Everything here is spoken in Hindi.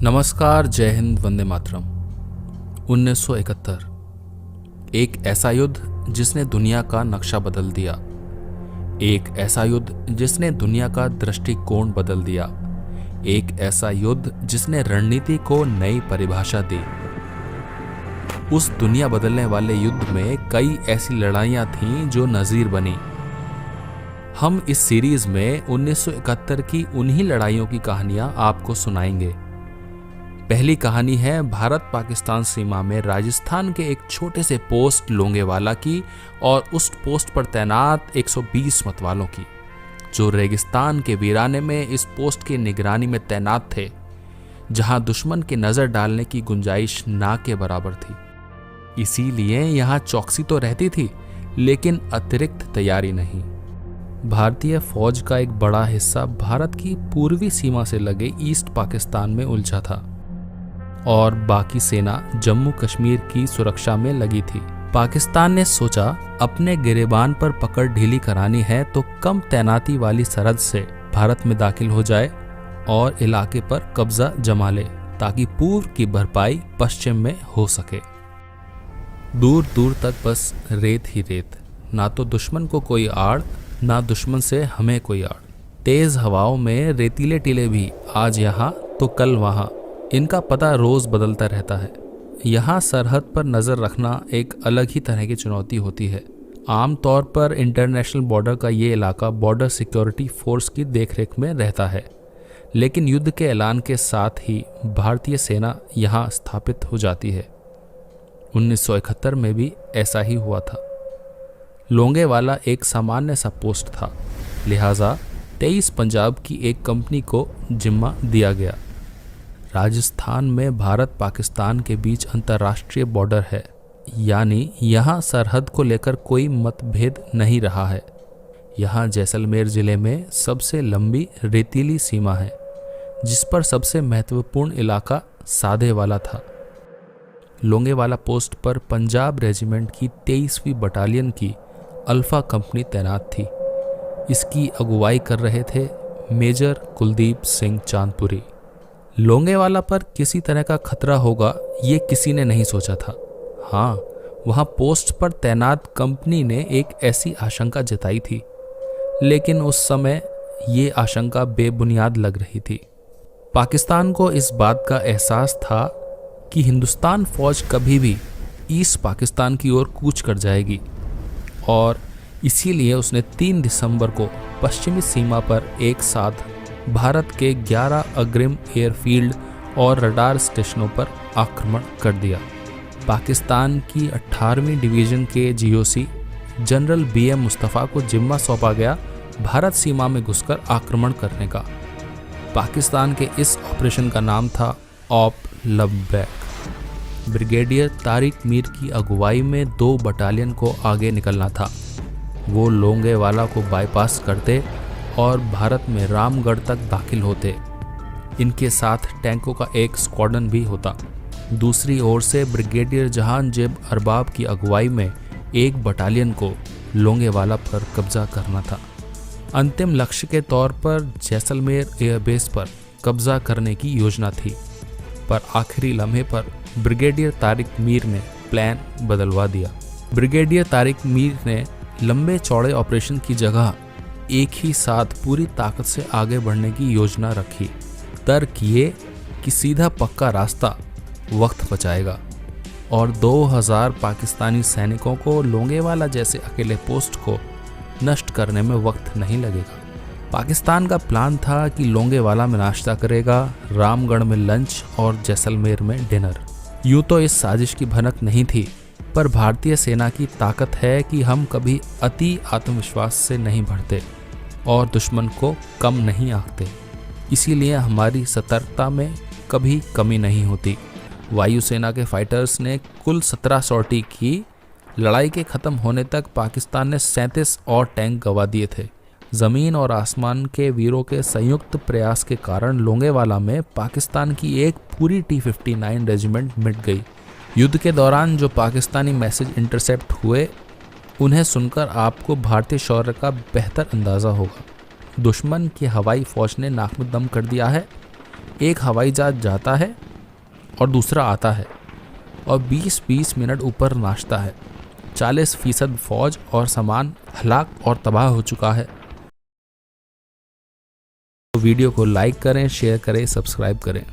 नमस्कार, जय हिंद, वंदे मातरम। 1971 एक ऐसा युद्ध जिसने दुनिया का नक्शा बदल दिया। एक ऐसा युद्ध जिसने दुनिया का दृष्टिकोण बदल दिया। एक ऐसा युद्ध जिसने रणनीति को नई परिभाषा दी। उस दुनिया बदलने वाले युद्ध में कई ऐसी लड़ाइयां थीं जो नजीर बनी। हम इस सीरीज में 1971 की उन्हीं लड़ाइयों की कहानियां आपको सुनाएंगे। पहली कहानी है भारत पाकिस्तान सीमा में राजस्थान के एक छोटे से पोस्ट लोंगेवाला की और उस पोस्ट पर तैनात 120 मतवालों की, जो रेगिस्तान के वीराने में इस पोस्ट की निगरानी में तैनात थे, जहां दुश्मन के नजर डालने की गुंजाइश ना के बराबर थी। इसीलिए यहां चौकसी तो रहती थी, लेकिन अतिरिक्त तैयारी नहीं। भारतीय फौज का एक बड़ा हिस्सा भारत की पूर्वी सीमा से लगे ईस्ट पाकिस्तान में उलझा था और बाकी सेना जम्मू कश्मीर की सुरक्षा में लगी थी। पाकिस्तान ने सोचा अपने गिरेबान पर पकड़ ढीली करानी है तो कम तैनाती वाली सरहद से भारत में दाखिल हो जाए और इलाके पर कब्जा जमा ले, ताकि पूर्व की भरपाई पश्चिम में हो सके। दूर दूर तक बस रेत ही रेत, ना तो दुश्मन को कोई आड़, ना दुश्मन से हमें कोई आड़। तेज हवाओं में रेतीले टीले भी आज यहाँ तो कल वहाँ, इनका पता रोज बदलता रहता है। यहाँ सरहद पर नजर रखना एक अलग ही तरह की चुनौती होती है। आमतौर पर इंटरनेशनल बॉर्डर का ये इलाका बॉर्डर सिक्योरिटी फोर्स की देखरेख में रहता है, लेकिन युद्ध के ऐलान के साथ ही भारतीय सेना यहाँ स्थापित हो जाती है। 1971 में भी ऐसा ही हुआ था। लोंगेवाला एक सामान्य सा पोस्ट था, लिहाजा 23 पंजाब की एक कंपनी को जिम्मा दिया गया। राजस्थान में भारत पाकिस्तान के अंतर्राष्ट्रीय अंतर्राष्ट्रीय बॉर्डर है, यानी यहाँ सरहद को लेकर कोई मतभेद नहीं रहा है। यहाँ जैसलमेर जिले में सबसे लंबी रेतीली सीमा है, जिस पर सबसे महत्वपूर्ण इलाका साधेवाला था। लोंगेवाला पोस्ट पर पंजाब रेजिमेंट की 23वीं बटालियन की अल्फा कंपनी तैनात थी। इसकी अगुवाई कर रहे थे मेजर कुलदीप सिंह चांदपुरी। लोंगेवाला पर किसी तरह का खतरा होगा ये किसी ने नहीं सोचा था। हाँ, वहाँ पोस्ट पर तैनात कंपनी ने एक ऐसी आशंका जताई थी, लेकिन उस समय ये आशंका बेबुनियाद लग रही थी। पाकिस्तान को इस बात का एहसास था कि हिंदुस्तान फौज कभी भी ईस्ट पाकिस्तान की ओर कूच कर जाएगी, और इसीलिए उसने 3 दिसंबर को पश्चिमी सीमा पर एक साथ भारत के 11 अग्रिम एयरफील्ड और रडार स्टेशनों पर आक्रमण कर दिया। पाकिस्तान की 18वीं डिवीज़न के जीओसी जनरल BM मुस्तफ़ा को जिम्मा सौंपा गया भारत सीमा में घुसकर आक्रमण करने का। पाकिस्तान के इस ऑपरेशन का नाम था ऑप लबैक। ब्रिगेडियर तारिक मीर की अगुवाई में 2 बटालियन को आगे निकलना था। वो लोंगेवाला को बाईपास करते और भारत में रामगढ़ तक दाखिल होते। इनके साथ टैंकों का एक स्क्वाड्रन भी होता। दूसरी ओर से ब्रिगेडियर जहांजेब अरबाब की अगुवाई में एक बटालियन को लोंगेवाला पर कब्जा करना था। अंतिम लक्ष्य के तौर पर जैसलमेर एयरबेस पर कब्जा करने की योजना थी, पर आखिरी लम्हे पर ब्रिगेडियर तारिक मीर ने प्लान बदलवा दिया। ब्रिगेडियर तारिक मीर ने लंबे चौड़े ऑपरेशन की जगह एक ही साथ पूरी ताकत से आगे बढ़ने की योजना रखी। तर्क ये कि सीधा पक्का रास्ता वक्त बचाएगा और 2000 पाकिस्तानी सैनिकों को लोंगेवाला जैसे अकेले पोस्ट को नष्ट करने में वक्त नहीं लगेगा। पाकिस्तान का प्लान था कि लोंगेवाला में नाश्ता करेगा, रामगढ़ में लंच और जैसलमेर में डिनर। यूं तो इस साजिश की भनक नहीं थी, पर भारतीय सेना की ताकत है कि हम कभी अति आत्मविश्वास से नहीं भरते और दुश्मन को कम नहीं आंकते। इसीलिए हमारी सतर्कता में कभी कमी नहीं होती। वायुसेना के फाइटर्स ने कुल 17 सॉर्टी की। लड़ाई के ख़त्म होने तक पाकिस्तान ने 37 और टैंक गंवा दिए थे। ज़मीन और आसमान के वीरों के संयुक्त प्रयास के कारण लोंगेवाला में पाकिस्तान की एक पूरी T-59 रेजिमेंट मिट गई। युद्ध के दौरान जो पाकिस्तानी मैसेज इंटरसेप्ट हुए, उन्हें सुनकर आपको भारतीय शौर्य का बेहतर अंदाज़ा होगा। दुश्मन की हवाई फौज ने नाक में दम कर दिया है। एक हवाई जहाज जाता है और दूसरा आता है और 20-20 मिनट ऊपर नाचता है। 40% फौज और सामान हलाक और तबाह हो चुका है। तो वीडियो को लाइक करें, शेयर करें, सब्सक्राइब करें।